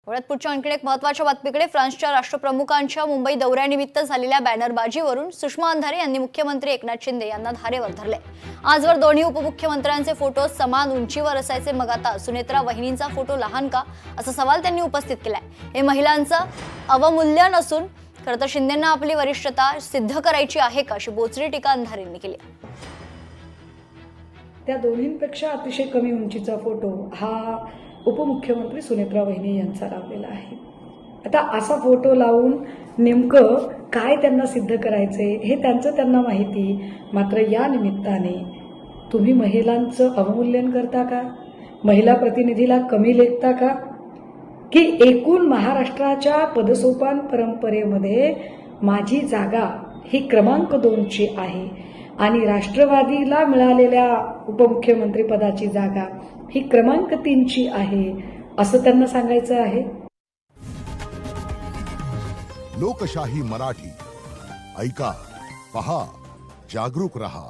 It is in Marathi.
एवढ्यात पुढच्या आणखी एक महत्त्वाच्या बातमीकडे. फ्रान्सच्या राष्ट्रप्रमुखांच्या मुंबई दौऱ्यानिमित्त झालेल्या बॅनरबाजीवरून सुषमा अंधारे यांनी मुख्यमंत्री एकनाथ शिंदे यांना धारेवर धरले. आजवर दोन्ही उपमुख्यमंत्र्यांचे फोटो समान उंचीवर असायचे, मग आता सुनेत्रा वहिनींचा फोटो लहान का, असा सवाल त्यांनी उपस्थित केलाय. हे महिलांचं अवमूल्यन असून खरं तर शिंदेंना आपली वरिष्ठता सिद्ध करायची आहे का, अशी बोचरी टीका अंधारेंनी केली. त्या दोन्हींपेक्षा अतिशय कमी उंचीचा फोटो हा उपमुख्यमंत्री सुनेत्रा वहिनी यांचा लावलेला आहे. आता असा फोटो लावून नेमकं काय त्यांना सिद्ध करायचे हे त्यांना माहिती. मात्र या निमित्ताने तुम्ही महिलांचं अवमूल्यन करता का, महिला प्रतिनिधीला कमी लेखता का, की एकूण महाराष्ट्राच्या पदसोपान परंपरेमध्ये माझी जागा ही क्रमांक 2ची आहे आणि राष्ट्रवादीला मिळालेल्या उपमुख्यमंत्री पदाची जागा ही क्रमांक 3ची आहे, असं त्यांना सांगायचं आहे. लोकशाही मराठी ऐका, पहा, जागरूक रहा.